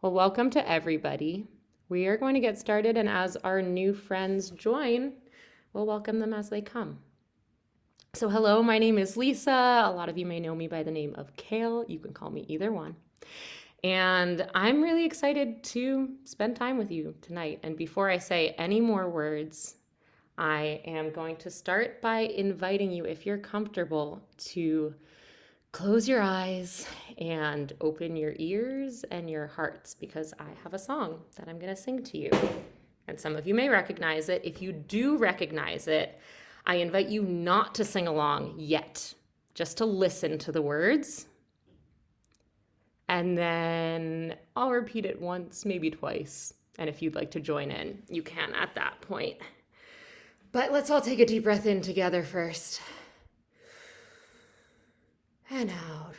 Well, welcome to everybody. We are going to get started, and as our new friends join, we'll welcome them as they come. So, hello, my name is Lisa. A lot of you may know me by the name of Kale. You can call me either one. And I'm really excited to spend time with you tonight. And before I say any more words, I am going to start by inviting you, if you're comfortable, to close your eyes and open your ears and your hearts, because I have a song that I'm going to sing to you. And some of you may recognize it. If you do recognize it, I invite you not to sing along yet, just to listen to the words. And then I'll repeat it once, maybe twice. And if you'd like to join in, you can at that point. But let's all take a deep breath in together first. And out.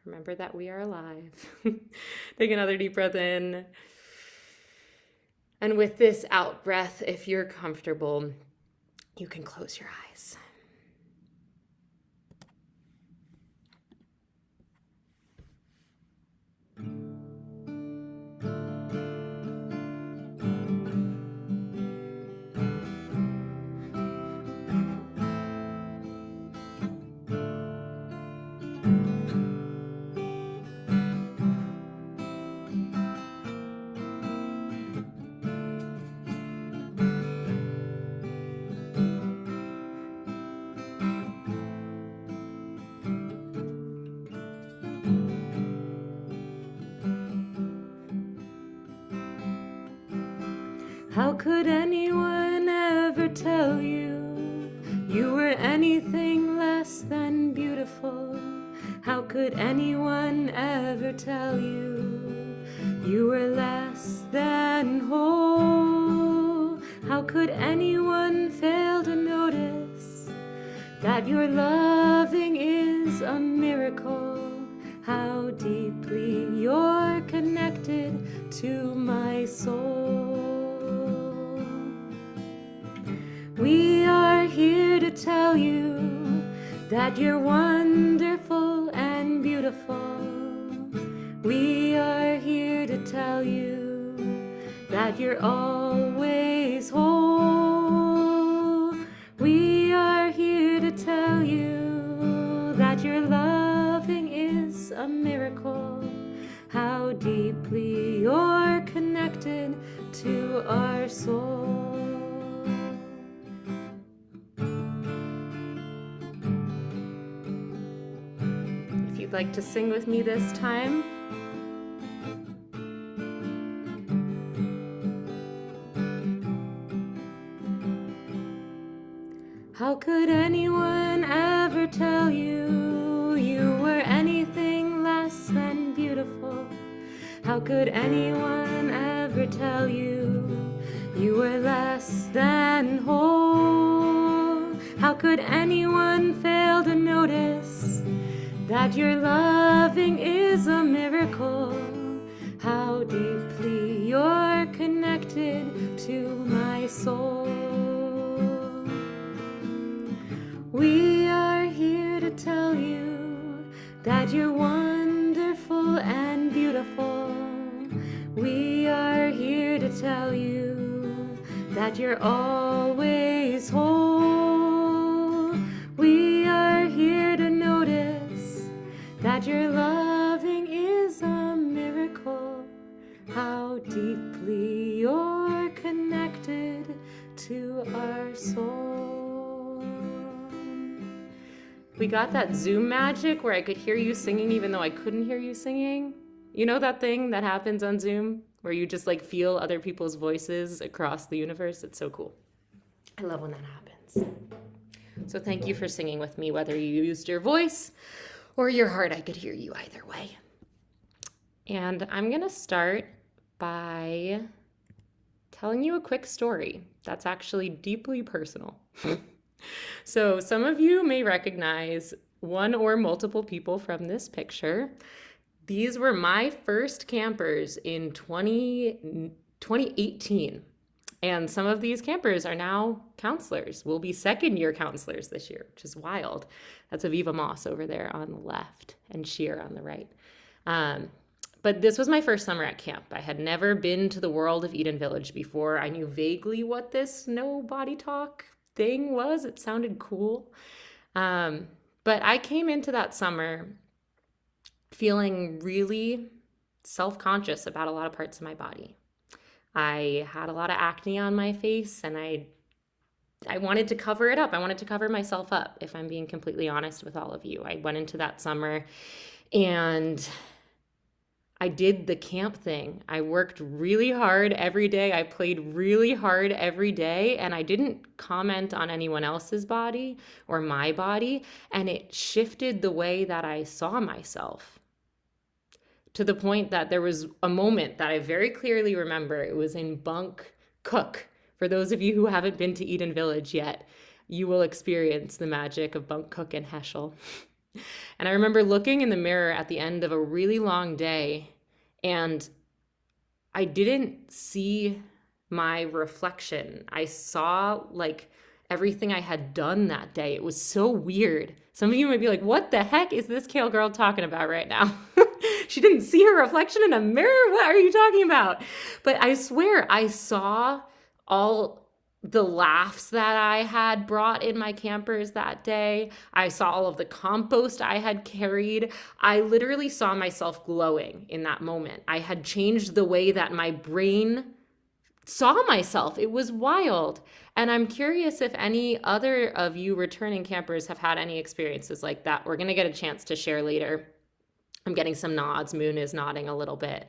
Remember that we are alive. Take another deep breath in. And with this out breath, if you're comfortable, you can close your eyes. How could anyone ever tell you you were anything less than beautiful? How could anyone ever tell you you were less than whole? How could anyone fail to notice that your loving is a miracle? How deeply you're connected to my soul. We are here to tell you that you're wonderful and beautiful. We are here to tell you that you're always whole. We are here to tell you that your loving is a miracle. How deeply you're connected to our soul. If you'd like to sing with me this time, how could anyone ever tell you you were anything less than beautiful? How could anyone ever tell you you were less than whole? How could anyone fail to notice that your loving is a miracle? How deeply you're connected to my soul. We are here to tell you that you're wonderful and beautiful. We are here to tell you that you're always whole. We are here to notice that your loving is a miracle. How deeply you're connected to our soul. We got that Zoom magic where I could hear you singing even though I couldn't hear you singing. You know that thing that happens on Zoom where you just like feel other people's voices across the universe? It's so cool. I love when that happens. So thank you for singing with me, whether you used your voice or your heart. I could hear you either way. And I'm going to start by telling you a quick story that's actually deeply personal. So some of you may recognize one or multiple people from this picture. These were my first campers in 2018. And some of these campers are now counselors, will be second-year counselors this year, which is wild. That's Aviva Moss over there on the left and Sheer on the right. Um, but this was my first summer at camp. I had never been to the world of Eden Village before. I knew vaguely what this no body talk thing was. It sounded cool. But I came into that summer feeling really self-conscious about a lot of parts of my body. I had a lot of acne on my face, and I wanted to cover it up. I wanted to cover myself up, if I'm being completely honest with all of you. I went into that summer and I did the camp thing. I worked really hard every day. I played really hard every day, and I didn't comment on anyone else's body or my body, and it shifted the way that I saw myself, to the point that there was a moment that I very clearly remember. It was in Bunk Cook. For those of you who haven't been to Eden Village yet, you will experience the magic of Bunk Cook and Heschel. And I remember looking in the mirror at the end of a really long day, and I didn't see my reflection. I saw like everything I had done that day. It was so weird. Some of you might be like, what the heck is this Kale girl talking about right now? She didn't see her reflection in a mirror? What are you talking about? But I swear I saw all the laughs that I had brought in my campers that day. I saw all of the compost I had carried. I literally saw myself glowing in that moment. I had changed the way that my brain saw myself. It was wild. And I'm curious if any other of you returning campers have had any experiences like that. We're going to get a chance to share later. I'm getting some nods. Moon is nodding a little bit.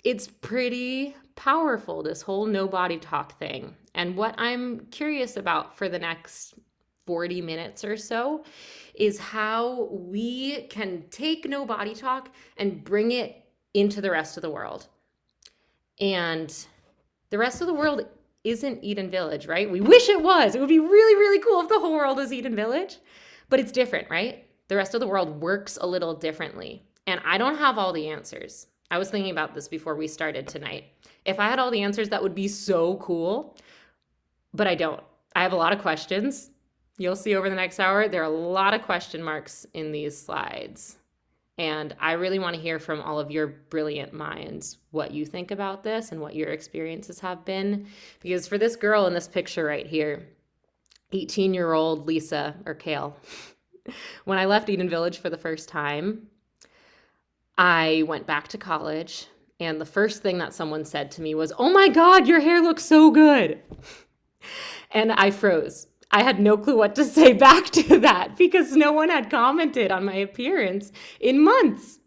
It's pretty powerful, this whole no body talk thing. And what I'm curious about for the next 40 minutes or so is how we can take no body talk and bring it into the rest of the world. And the rest of the world isn't Eden Village, right? We wish it was. It would be really, really cool if the whole world was Eden Village, but it's different, right? The rest of the world works a little differently. And I don't have all the answers. I was thinking about this before we started tonight. If I had all the answers, that would be so cool, but I don't. I have a lot of questions. You'll see over the next hour, there are a lot of question marks in these slides. And I really want to hear from all of your brilliant minds what you think about this and what your experiences have been. Because for this girl in this picture right here, 18-year-old Lisa, or Kale, when I left Eden Village for the first time, I went back to college, and the first thing that someone said to me was, "Oh my God, your hair looks so good." And I froze. I had no clue what to say back to that because no one had commented on my appearance in months.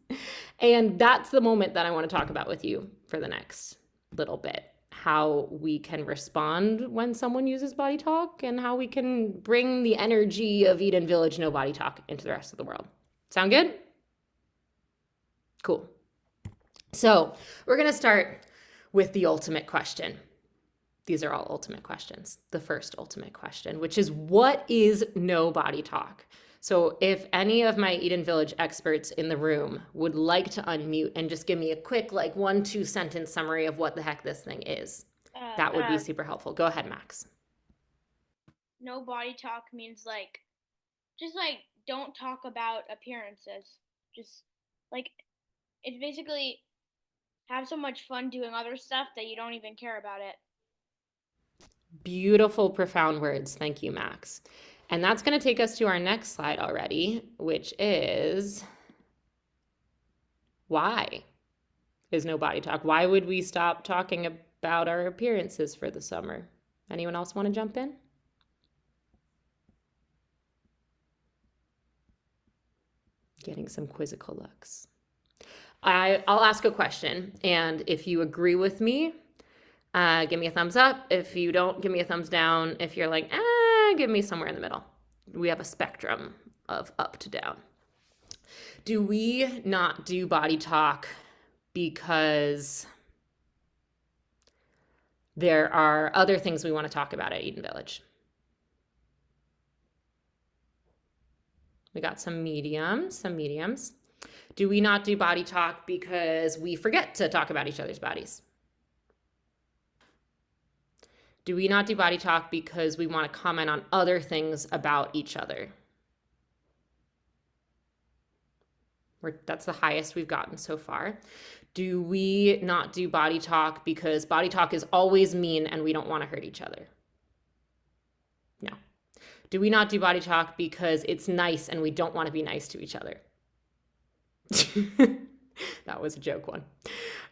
And that's the moment that I want to talk about with you for the next little bit. How we can respond when someone uses body talk, and how we can bring the energy of Eden Village no body talk into the rest of the world. Sound good? Cool. So we're going to start with the ultimate question. These are all ultimate questions. The first ultimate question, which is, what is no body talk? So if any of my Eden Village experts in the room would like to unmute and just give me a quick, like 1-2 sentence summary of what the heck this thing is, that would be super helpful. Go ahead, Max. No body talk means just don't talk about appearances. Just it's basically have so much fun doing other stuff that you don't even care about it. Beautiful, profound words. Thank you, Max. And that's going to take us to our next slide already, which is, why is no body talk? Why would we stop talking about our appearances for the summer? Anyone else want to jump in? Getting some quizzical looks. I'll ask a question, and if you agree with me, give me a thumbs up. If you don't, give me a thumbs down. If you're like, give me somewhere in the middle. We have a spectrum of up to down. Do we not do body talk because there are other things we want to talk about at Eden Village? We got some mediums. Do we not do body talk because we forget to talk about each other's bodies? Do we not do body talk because we want to comment on other things about each other? That's the highest we've gotten so far. Do we not do body talk because body talk is always mean and we don't want to hurt each other? No. Do we not do body talk because it's nice and we don't want to be nice to each other? That was a joke one.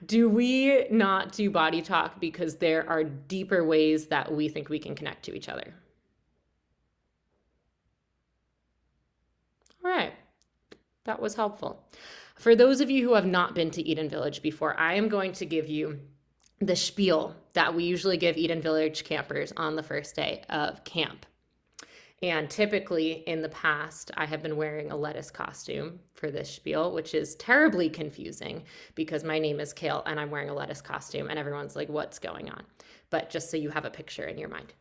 Do we not do body talk because there are deeper ways that we think we can connect to each other? All right. That was helpful. For those of you who have not been to Eden Village before, I am going to give you the spiel that we usually give Eden Village campers on the first day of camp. And typically in the past, I have been wearing a lettuce costume for this spiel, which is terribly confusing because my name is Kale and I'm wearing a lettuce costume and everyone's like, what's going on? But just so you have a picture in your mind.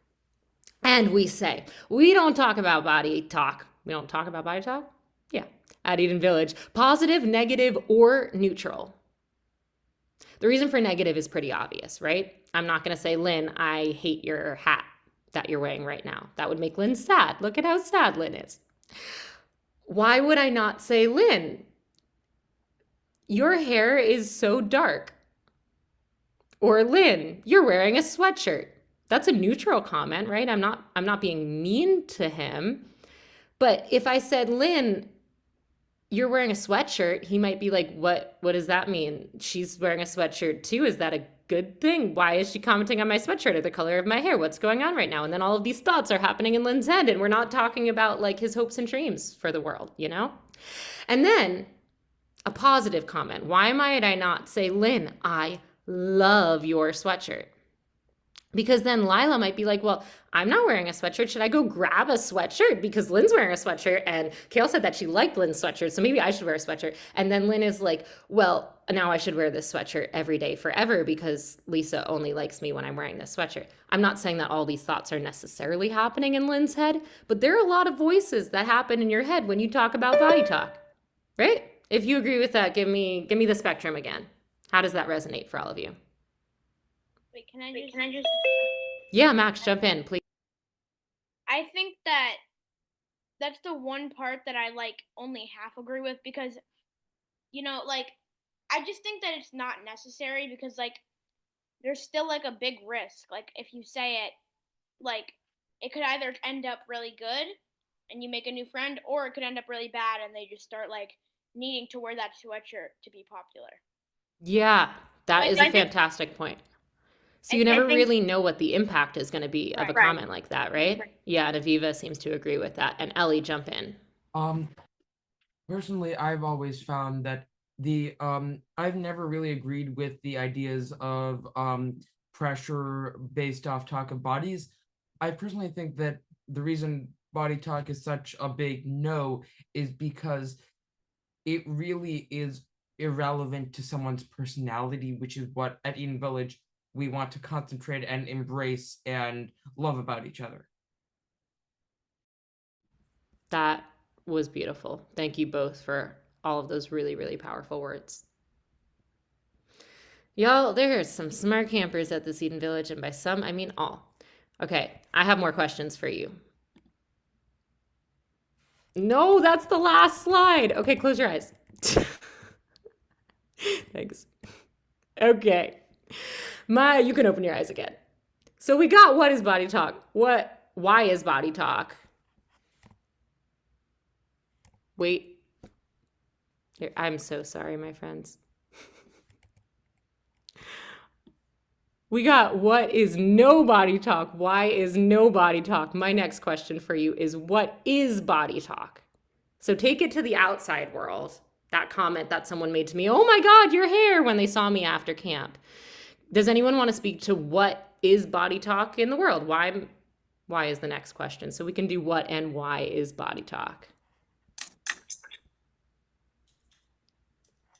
And we say, we don't talk about body talk. We don't talk about body talk? Yeah, at Eden Village. Positive, negative, or neutral. The reason for negative is pretty obvious, right? I'm not going to say, Lynn, I hate your hat that you're wearing right now. That would make Lynn sad. Look at how sad Lynn is. Why would I not say, Lynn, your hair is so dark? Or Lynn, you're wearing a sweatshirt. That's a neutral comment, right? I'm not being mean to him. But if I said, Lynn, you're wearing a sweatshirt, he might be like, what does that mean? She's wearing a sweatshirt too. Is that a good thing? Why is she commenting on my sweatshirt or the color of my hair? What's going on right now? And then all of these thoughts are happening in Lynn's head, and we're not talking about like his hopes and dreams for the world, you know? And then a positive comment. Why might I not say, Lynn, I love your sweatshirt? Because then Lila might be like, well, I'm not wearing a sweatshirt. Should I go grab a sweatshirt? Because Lynn's wearing a sweatshirt and Kale said that she liked Lynn's sweatshirt, so maybe I should wear a sweatshirt. And then Lynn is like, well, now I should wear this sweatshirt every day forever because Lisa only likes me when I'm wearing this sweatshirt. I'm not saying that all these thoughts are necessarily happening in Lynn's head, but there are a lot of voices that happen in your head when you talk about body talk, right? If you agree with that, give me the spectrum again. How does that resonate for all of you? Wait, can I just? Yeah, Max, jump in, please. I think that's the one part that I like only half agree with because, like, I just think that it's not necessary because like there's still like a big risk. Like if you say it, like it could either end up really good and you make a new friend, or it could end up really bad and they just start like needing to wear that sweatshirt to be popular. Yeah, that I is a think fantastic point. So I you never think really know what the impact is going to be of a Right. comment like that, right? Yeah, and Aviva seems to agree with that. And Ellie, jump in. Um, Personally, I've always found that I've never really agreed with the ideas of pressure based off talk of bodies. I personally think that the reason body talk is such a big no is because it really is irrelevant to someone's personality, which is what at Eden Village we want to concentrate and embrace and love about each other. That was beautiful. Thank you both for all of those really, really powerful words. Y'all, there are some smart campers at this Eden Village, and by some, I mean all. Okay, I have more questions for you. No, that's the last slide. Okay, close your eyes. Thanks. Okay. You can open your eyes again. So we got what is body talk? Why is body talk? Wait. I'm so sorry, my friends. We got what is no body talk? Why is no body talk? My next question for you is what is body talk? So take it to the outside world. That comment that someone made to me, oh my God, your hair, when they saw me after camp. Does anyone want to speak to what is body talk in the world? Why is the next question? So we can do what and why is body talk?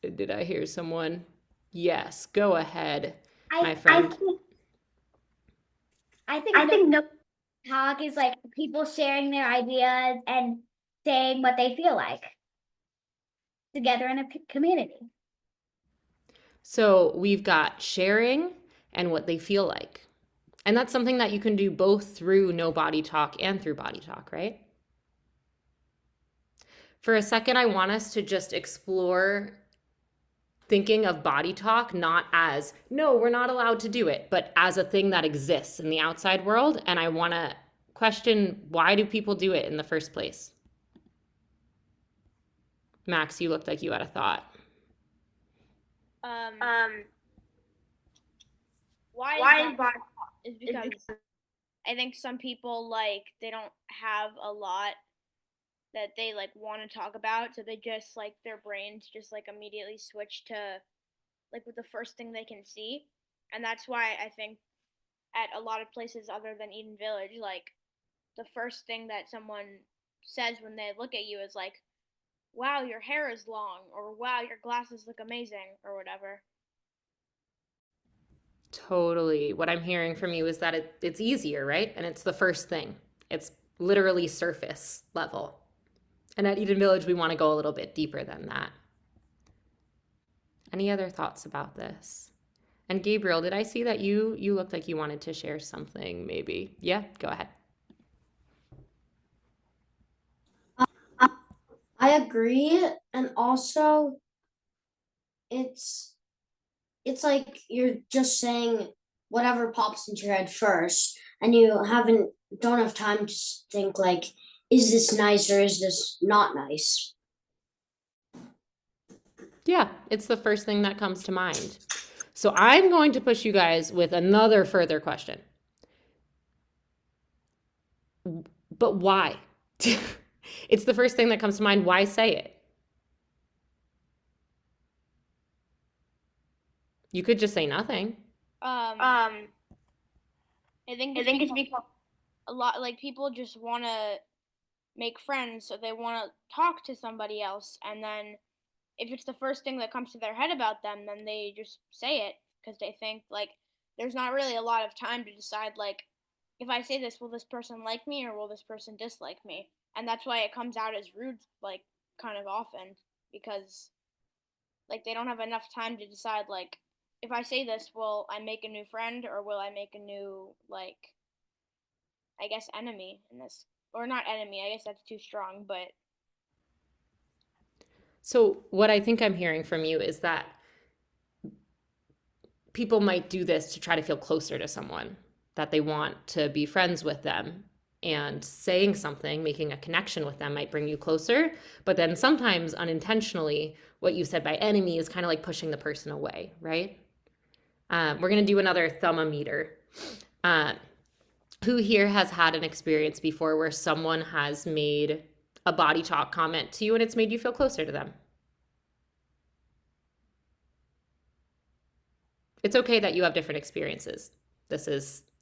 Did I hear someone? Yes, go ahead, my friend. I think no talk is like people sharing their ideas and saying what they feel like together in a community. So we've got sharing and what they feel like. And that's something that you can do both through no body talk and through body talk, right? For a second, I want us to just explore thinking of body talk not as, no, we're not allowed to do it, but as a thing that exists in the outside world. And I want to question, why do people do it in the first place? Max, you looked like you had a thought. Why is because I think some people, like, they don't have a lot that they like want to talk about, so they just like their brains just like immediately switch to like with the first thing they can see. And that's why I think at a lot of places other than Eden Village, like the first thing that someone says when they look at you is like, wow, your hair is long, or wow, your glasses look amazing, or whatever. Totally. What I'm hearing from you is that it's easier, right? And it's the first thing. It's literally surface level. And at Eden Village, we want to go a little bit deeper than that. Any other thoughts about this? And Gabriel, did I see that you looked like you wanted to share something maybe? Yeah, go ahead. I agree, and also it's like you're just saying whatever pops into your head first, and you don't have time to think like, is this nice or is this not nice? Yeah, it's the first thing that comes to mind. So I'm going to push you guys with another further question. But why? It's the first thing that comes to mind. Why say it? You could just say nothing. I think it's because a lot like people just want to make friends, so they want to talk to somebody else, and then if it's the first thing that comes to their head about them, then they just say it because they think like there's not really a lot of time to decide like, if I say this, will this person like me or will this person dislike me? And that's why it comes out as rude like kind of often, because like they don't have enough time to decide like, if I say this, will I make a new friend or will I make a new like, I guess, enemy in this, or not enemy, I guess that's too strong, but So what I think I'm hearing from you is that people might do this to try to feel closer to someone, that they want to be friends with them. And saying something, making a connection with them might bring you closer. But then sometimes unintentionally, what you said by enemy is kind of like pushing the person away, right? We're going to do another thermometer. Who here has had an experience before where someone has made a body talk comment to you and it's made you feel closer to them? It's okay that you have different experiences.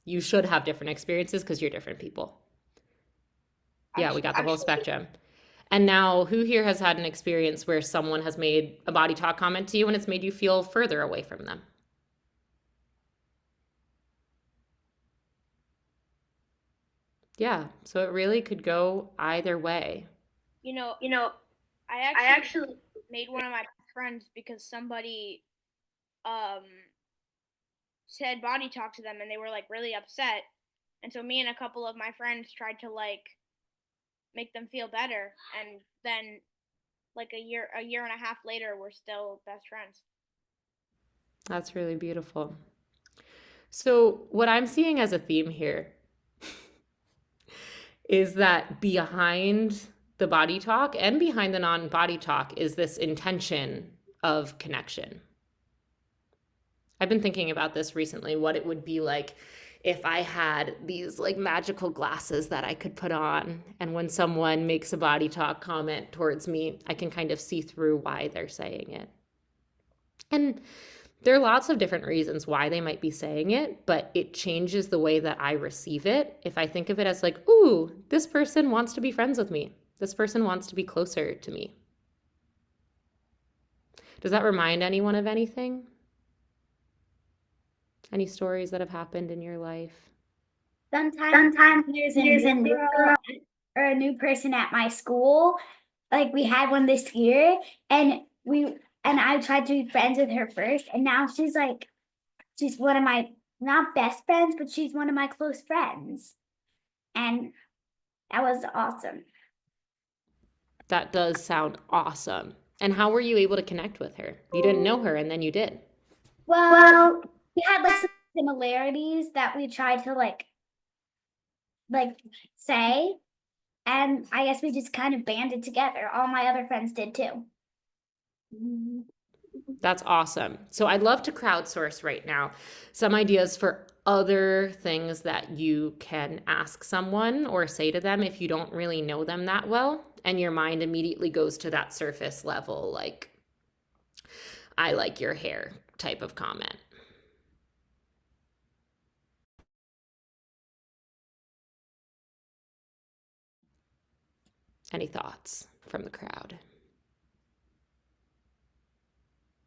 You should have different experiences because you're different people. Yeah, we got the whole spectrum. And now, who here has had an experience where someone has made a body talk comment to you and it's made you feel further away from them? Yeah, so it really could go either way. you know, I actually made one of my friends because somebody um said body talk to them and they were like really upset. And so me and a couple of my friends tried to like make them feel better, and then like a year and a half later we're still best friends. That's really beautiful. So, what I'm seeing as a theme here is that behind the body talk and behind the non body talk is this intention of connection. I've been thinking about this recently, what it would be like if I had these like magical glasses that I could put on. And when someone makes a body talk comment towards me, I can kind of see through why they're saying it. And there are lots of different reasons why they might be saying it, but it changes the way that I receive it. If I think of it as like, ooh, this person wants to be friends with me. This person wants to be closer to me. Does that remind anyone of anything? Any stories that have happened in your life? Sometimes there's a new girl or a new person at my school. Like we had one this year, and I tried to be friends with her first, and now she's one of my not best friends, but she's one of my close friends, and that was awesome. That does sound awesome. And how were you able to connect with her? You didn't know her and then you did. Well, we had like some similarities that we tried to like say, and I guess we just kind of banded together. All my other friends did too. That's awesome. So I'd love to crowdsource right now some ideas for other things that you can ask someone or say to them if you don't really know them that well, and your mind immediately goes to that surface level, like, I like your hair type of comment. Any thoughts from the crowd?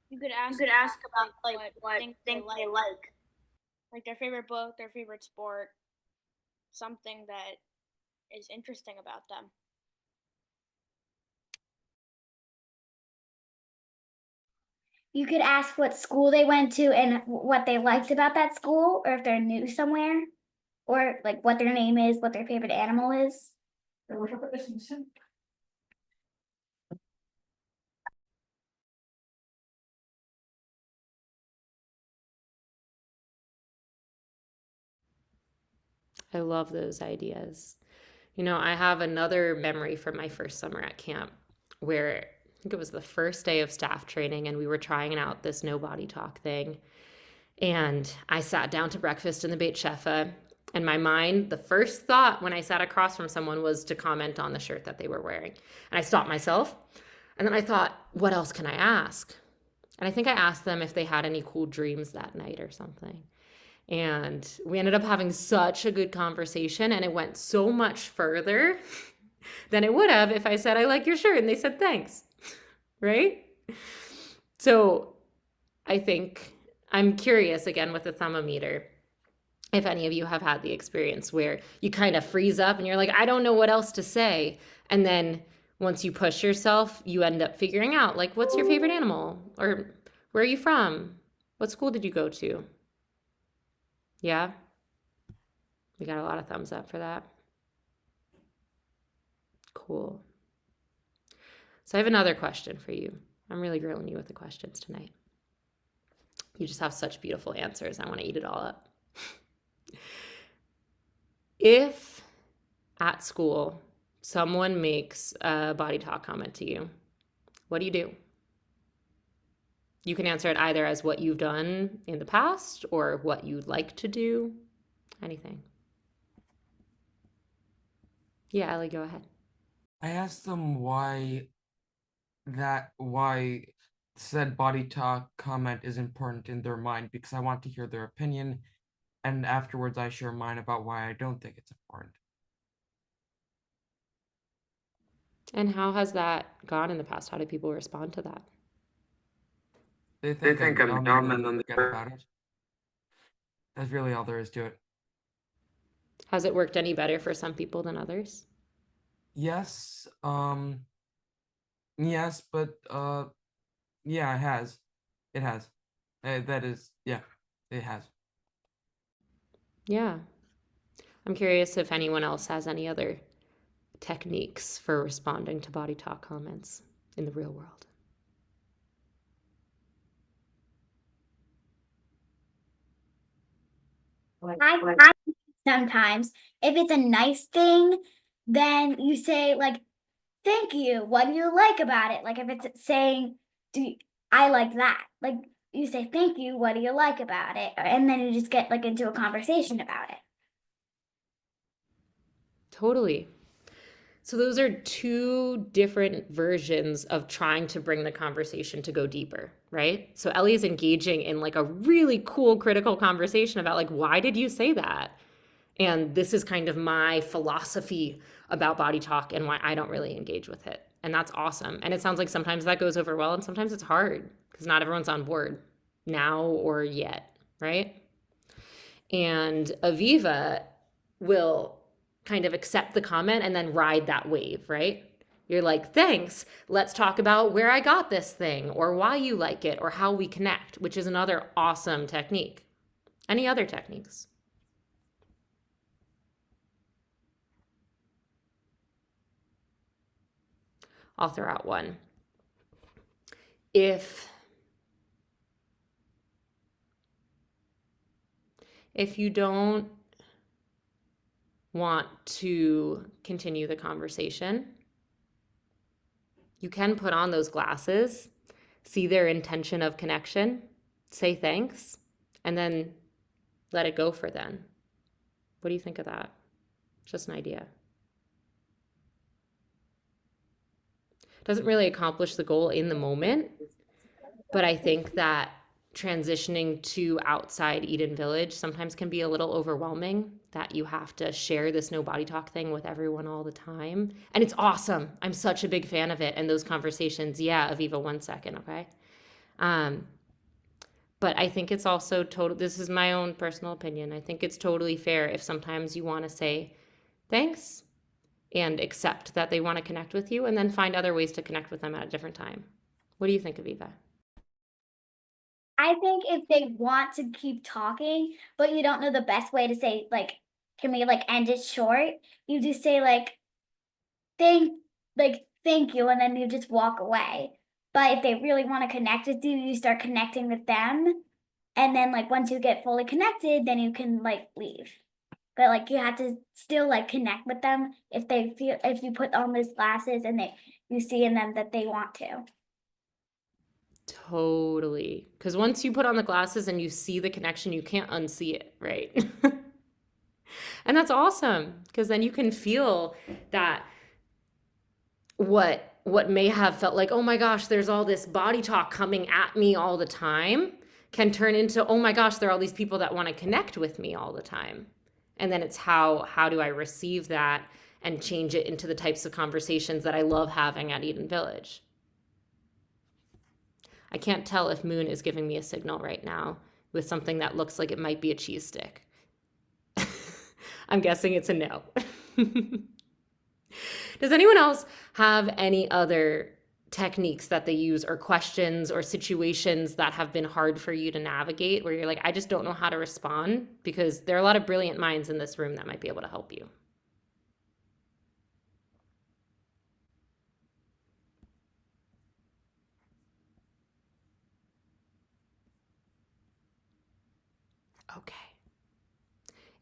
You could ask about what things they like their favorite book, their favorite sport, something that is interesting about them. You could ask what school they went to and what they liked about that school, or if they're new somewhere, or like what their name is, what their favorite animal is. I love those ideas. You know, I have another memory from my first summer at camp where I think it was the first day of staff training and we were trying out this no body talk thing. And I sat down to breakfast in the Beit Shefa. And my mind, the first thought when I sat across from someone was to comment on the shirt that they were wearing. And I stopped myself. And then I thought, what else can I ask? And I think I asked them if they had any cool dreams that night or something. And we ended up having such a good conversation, and it went so much further than it would have if I said, I like your shirt, and they said, thanks, right? So I think I'm curious again with the thermometer, if any of you have had the experience where you kind of freeze up and you're like, I don't know what else to say. And then once you push yourself, you end up figuring out, like, what's your favorite animal? Or where are you from? What school did you go to? Yeah? We got a lot of thumbs up for that. Cool. So I have another question for you. I'm really grilling you with the questions tonight. You just have such beautiful answers. I want to eat it all up. If at school someone makes a body talk comment to you, what do you do? You can answer it either as what you've done in the past or what you'd like to do. Anything. Yeah, Ellie, go ahead. I asked them why said body talk comment is important in their mind, because I want to hear their opinion, and afterwards I share mine about why I don't think it's important. And how has that gone in the past? How do people respond to that? They think I'm dumb and then they forget about it. That's really all there is to it. Has it worked any better for some people than others? Yes, yes, but yeah, it has. It has. That is, yeah, it has. Yeah. I'm curious if anyone else has any other techniques for responding to body talk comments in the real world. I sometimes, if it's a nice thing, then you say like, thank you. What do you like about it? Like if it's saying, I like that. Like you say, thank you. What do you like about it? And then you just get like into a conversation about it. Totally. So those are two different versions of trying to bring the conversation to go deeper, right? So Ellie is engaging in like a really cool critical conversation about like, why did you say that? And this is kind of my philosophy about body talk and why I don't really engage with it. And that's awesome. And it sounds like sometimes that goes over well and sometimes it's hard because not everyone's on board now or yet, right? And Aviva will kind of accept the comment and then ride that wave, right? You're like, thanks, let's talk about where I got this thing or why you like it or how we connect, which is another awesome technique. Any other techniques? I'll throw out one. If you don't want to continue the conversation, you can put on those glasses, see their intention of connection, say thanks, and then let it go for then. What do you think of that? Just an idea. Doesn't really accomplish the goal in the moment, but I think that transitioning to outside Eden Village sometimes can be a little overwhelming, that you have to share this no body talk thing with everyone all the time. And it's awesome. I'm such a big fan of it. And those conversations, yeah, Aviva, 1 second, okay? But I think it's also this is my own personal opinion. I think it's totally fair if sometimes you want to say thanks and accept that they want to connect with you, and then find other ways to connect with them at a different time. What do you think, Aviva? I think if they want to keep talking, but you don't know the best way to say, like, can we like end it short? You just say thank you, and then you just walk away. But if they really want to connect with you, you start connecting with them. And then like once you get fully connected, then you can like leave. But like you have to still like connect with them if you put on those glasses and you see in them that they want to. Totally. Because once you put on the glasses and you see the connection, you can't unsee it, right? And that's awesome, because then you can feel that what may have felt like, oh my gosh, there's all this body talk coming at me all the time, can turn into, oh my gosh, there are all these people that want to connect with me all the time. And then it's how do I receive that and change it into the types of conversations that I love having at Eden Village. I can't tell if Moon is giving me a signal right now with something that looks like it might be a cheese stick. I'm guessing it's a no. Does anyone else have any other techniques that they use, or questions or situations that have been hard for you to navigate, where you're like, I just don't know how to respond? Because there are a lot of brilliant minds in this room that might be able to help you. Okay.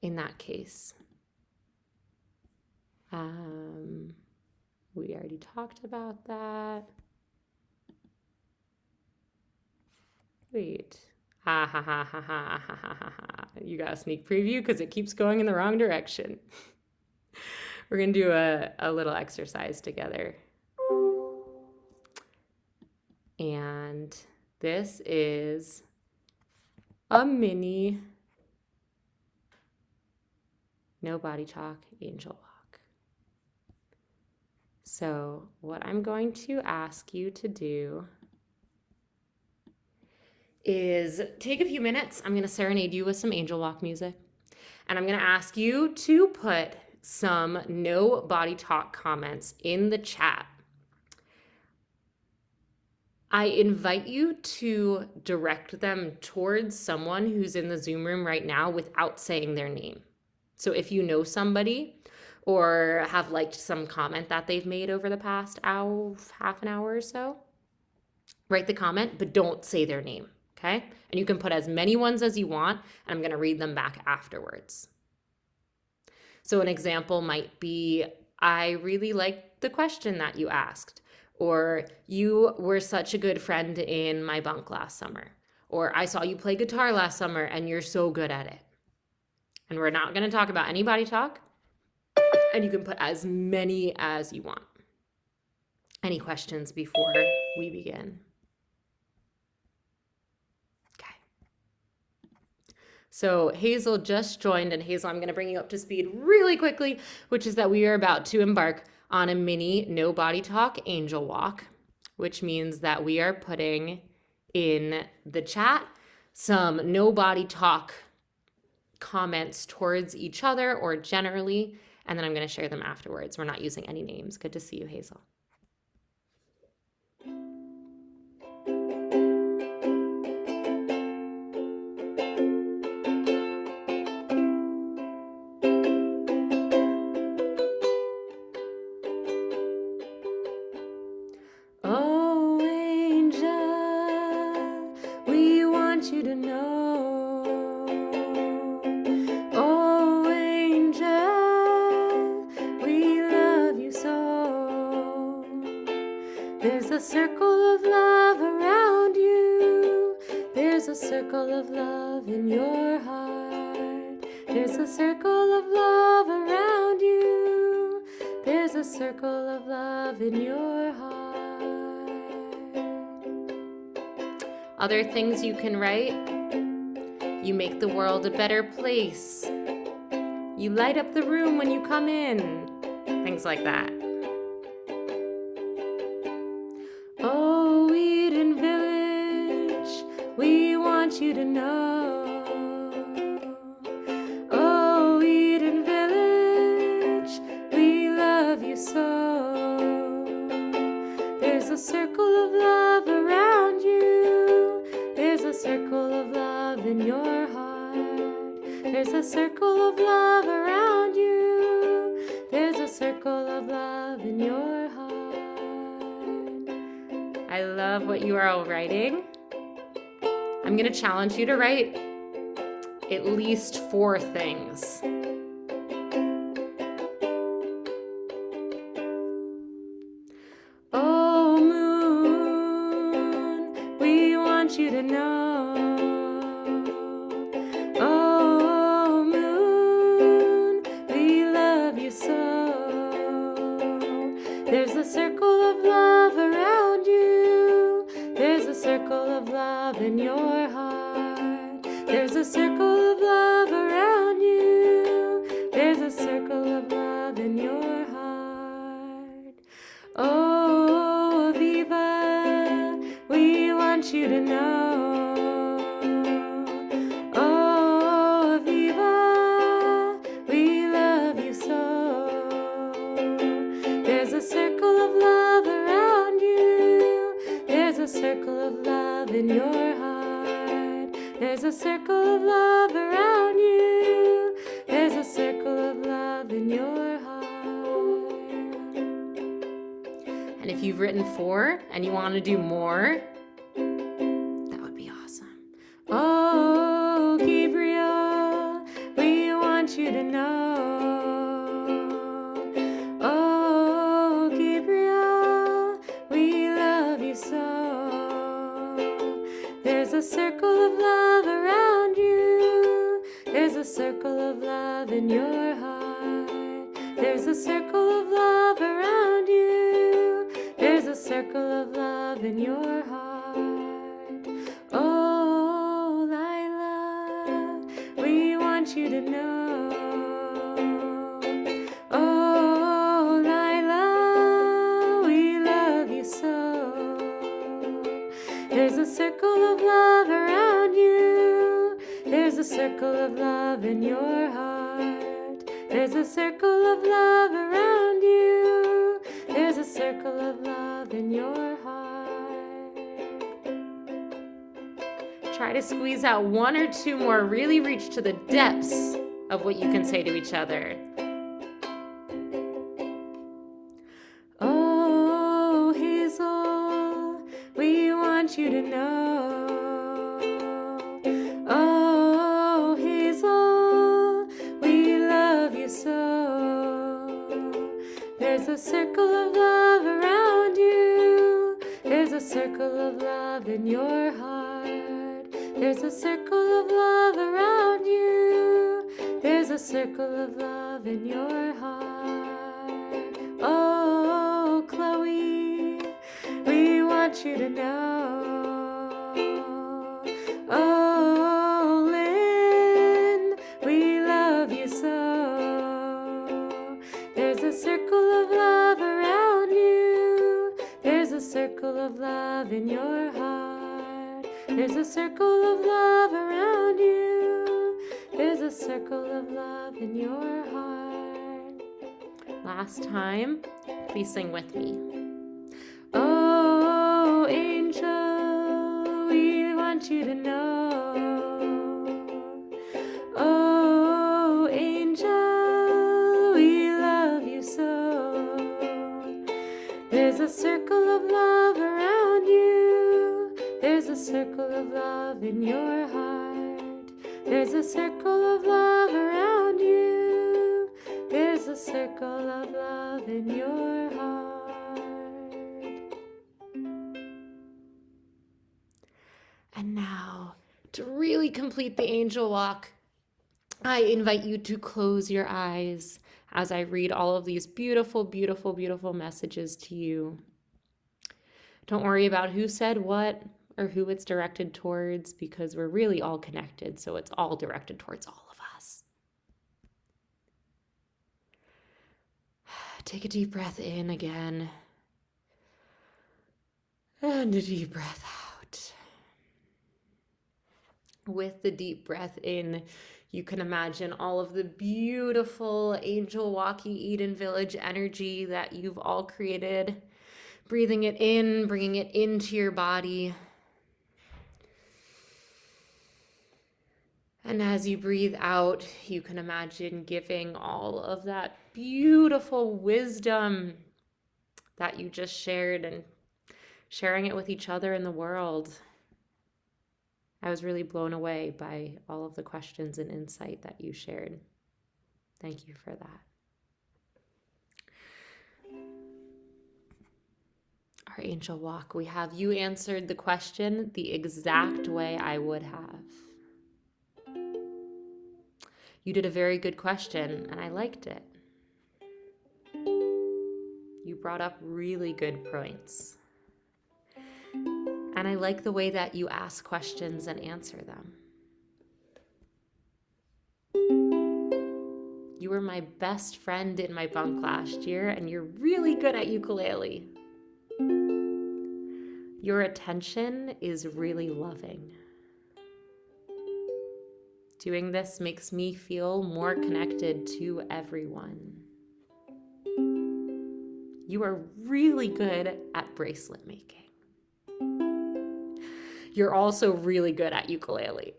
In that case, we already talked about that. Wait. Ha ha ha ha ha ha ha ha ha. You got a sneak preview because it keeps going in the wrong direction. We're going to do a little exercise together. And this is a mini no body talk angel walk. So what I'm going to ask you to do is take a few minutes. I'm going to serenade you with some angel walk music. And I'm going to ask you to put some no body talk comments in the chat. I invite you to direct them towards someone who's in the Zoom room right now without saying their name. So if you know somebody or have liked some comment that they've made over the past hour, half an hour or so, write the comment, but don't say their name, okay? And you can put as many ones as you want, and I'm gonna read them back afterwards. So an example might be, I really liked the question that you asked, or you were such a good friend in my bunk last summer, or I saw you play guitar last summer and you're so good at it. And we're not gonna talk about any body talk, and you can put as many as you want. Any questions before we begin? Okay. So Hazel just joined, and Hazel, I'm gonna bring you up to speed really quickly, which is that we are about to embark on a mini no body talk angel walk, which means that we are putting in the chat some no body talk comments towards each other or generally, and then I'm going to share them afterwards. We're not using any names. Good to see you, Hazel. want you to know. Oh, angel, we love you so. There's a circle of love around you. There's a circle of love in your heart. There's a circle of love around you. There's a circle of love in your heart. Other things you can write. You make the world a better place. You light up the room when you come in. Things like that. Oh, Eden Village, we want you to know. Oh, Eden Village, we love you so. There's a circle of love around you. There's a circle of love in your heart. There's a circle of love around you. There's a circle of love in your heart. I love what you are all writing. I'm going to challenge you to write at least 4 things. Oh, moon, we want you to know. Oh, moon, we love you so. There's a circle of love around you. There's a circle of love in your heart. There's a circle of love around you. There's a circle of love in your heart. Oh, Viva, we want you to know. Oh, Viva, we love you so. There's a circle of love around you. There's a circle of love in your heart. There's a circle of love around you. There's a circle of love in your heart. And if you've written 4 and you want to do more, that would be awesome. Oh, Gabriel, we want you to know. Oh, Gabriel, we love you so. There's a circle of love around you. There's a circle of love in your heart. There's a circle of love around you. There's a circle of love in your heart. Oh, Lila, we want you to know. Oh, Lila, we love you so. There's a circle of love around you. There's a circle of love in your heart. There's a circle of love around you. There's a circle of love in your heart. Try to squeeze out 1 or 2 more. Really reach to the depths of what you can say to each other. Oh, Hazel, we want you to know. Oh, Hazel, we love you so. There's a circle of love around you. There's a circle of love in your heart. There's a circle of love around you. There's a circle of love in your heart. Oh, Chloe, we want you to know. Oh, Lynn, we love you so. There's a circle of love around you. There's a circle of love in your heart. There's a circle of love around you. There's a circle of love in your heart. Last time, please sing with me. Oh, angel, we want you to know. Oh, angel, we love you so. There's a circle of love around you. There's a circle circle of love in your heart. There's a circle of love around you. There's a circle of love in your heart. And now, to really complete the angel walk, I invite you to close your eyes as I read all of these beautiful, beautiful, beautiful messages to you. Don't worry about who said what or who it's directed towards, because we're really all connected, so it's all directed towards all of us. Take a deep breath in again, and a deep breath out. With the deep breath in, you can imagine all of the beautiful Angel Walkie Eden Village energy that you've all created. Breathing it in, bringing it into your body. And as you breathe out, you can imagine giving all of that beautiful wisdom that you just shared and sharing it with each other in the world. I was really blown away by all of the questions and insight that you shared. Thank you for that. Our angel walk, we have you answered the question the exact way I would have. You did a very good question, and I liked it. You brought up really good points. And I like the way that you ask questions and answer them. You were my best friend in my bunk last year, and you're really good at ukulele. Your attention is really loving. Doing this makes me feel more connected to everyone. You are really good at bracelet making. You're also really good at ukulele.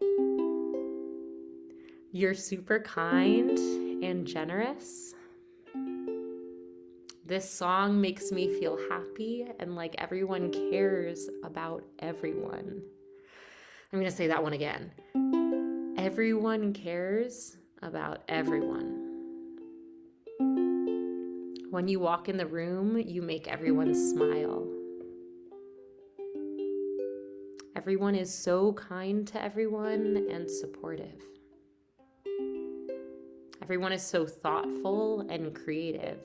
You're super kind and generous. This song makes me feel happy and like everyone cares about everyone. I'm going to say that one again. Everyone cares about everyone. When you walk in the room, you make everyone smile. Everyone is so kind to everyone and supportive. Everyone is so thoughtful and creative.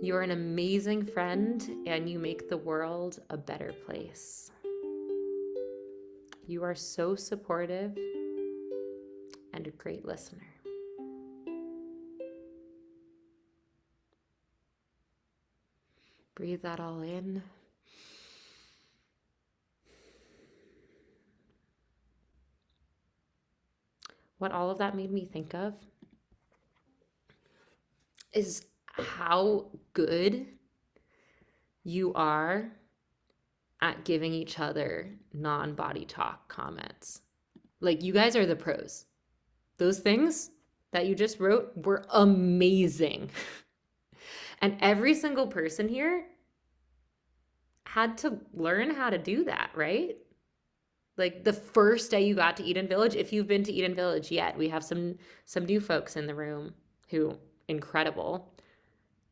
You're an amazing friend, and you make the world a better place. You are so supportive and a great listener. Breathe that all in. What all of that made me think of is how good you are at giving each other non-body talk comments. Like, you guys are the pros. Those things that you just wrote were amazing. And every single person here had to learn how to do that, right? Like the first day you got to Eden Village, if you've been to Eden Village yet, we have some new folks in the room who, incredible.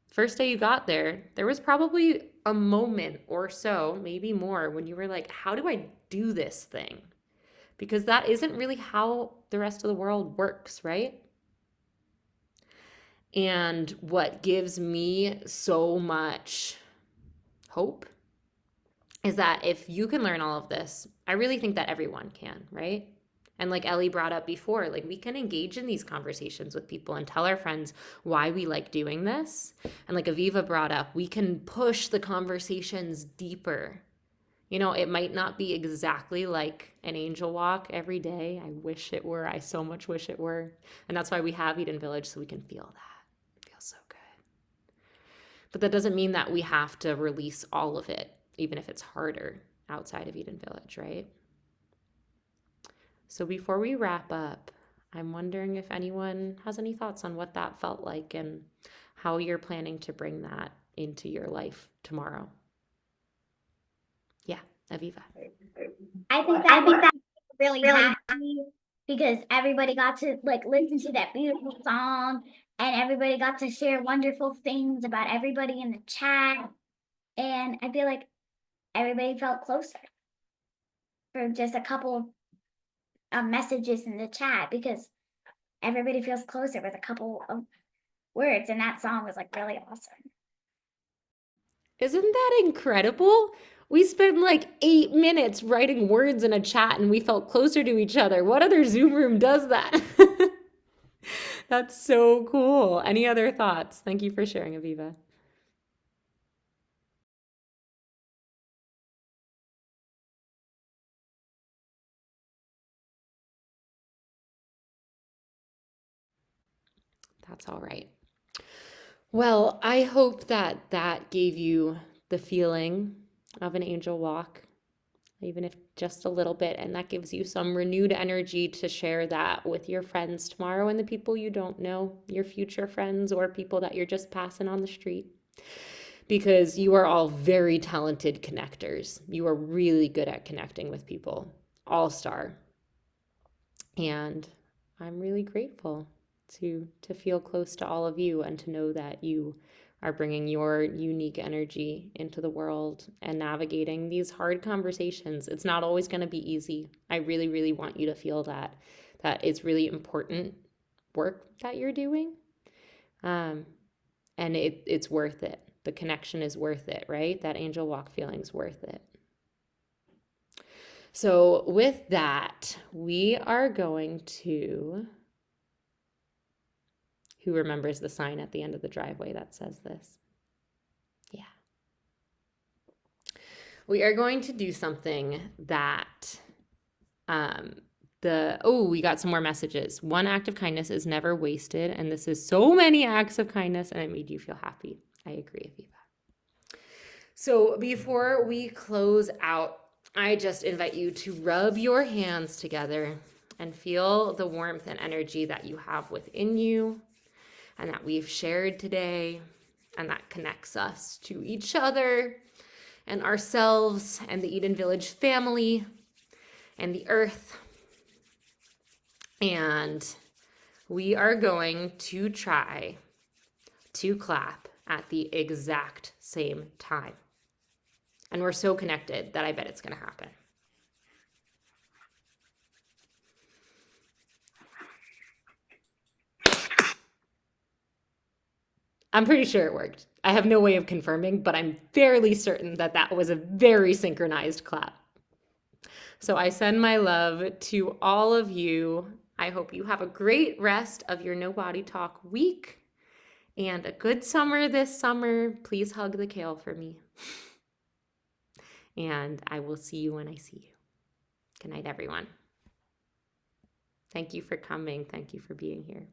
First day you got there, there was probably a moment or so, maybe more, when you were like, how do I do this thing? Because that isn't really how the rest of the world works, right? And what gives me so much hope is that if you can learn all of this, I really think that everyone can, right? And like Ellie brought up before, like we can engage in these conversations with people and tell our friends why we like doing this. And like Aviva brought up, we can push the conversations deeper. You know, it might not be exactly like an angel walk every day. I wish it were. I so much wish it were. And that's why we have Eden Village, so we can feel that. It feels so good. But that doesn't mean that we have to release all of it, even if it's harder outside of Eden Village, right? So before we wrap up, I'm wondering if anyone has any thoughts on what that felt like and how you're planning to bring that into your life tomorrow. Aviva. I think that really happy because everybody got to like listen to that beautiful song and everybody got to share wonderful things about everybody in the chat. And I feel like everybody felt closer for just a couple of messages in the chat because everybody feels closer with a couple of words. And that song was like really awesome. Isn't that incredible? We spent like 8 minutes writing words in a chat and we felt closer to each other. What other Zoom room does that? That's so cool. Any other thoughts? Thank you for sharing, Aviva. That's all right. Well, I hope that that gave you the feeling of an angel walk, even if just a little bit, and that gives you some renewed energy to share that with your friends tomorrow and the people you don't know, your future friends or people that you're just passing on the street. Because you are all very talented connectors. You are really good at connecting with people. All star. And I'm really grateful to feel close to all of you and to know that you are bringing your unique energy into the world and navigating these hard conversations. It's not always going to be easy. I really, really want you to feel that it's really important work that you're doing. And it's worth it. The connection is worth it, right? That angel walk feeling's worth it. So with that, we are going to, who remembers the sign at the end of the driveway that says this? Yeah. We are going to do something that, we got some more messages. One act of kindness is never wasted. And this is so many acts of kindness and it made you feel happy. I agree, Aviva. So before we close out, I just invite you to rub your hands together and feel the warmth and energy that you have within you and that we've shared today, and that connects us to each other and ourselves and the Eden Village family and the earth. And we are going to try to clap at the exact same time. And we're so connected that I bet it's going to happen. I'm pretty sure it worked. I have no way of confirming, but I'm fairly certain that that was a very synchronized clap. So I send my love to all of you. I hope you have a great rest of your No Body Talk week and a good summer this summer. Please hug the Kale for me. And I will see you when I see you. Good night, everyone. Thank you for coming. Thank you for being here.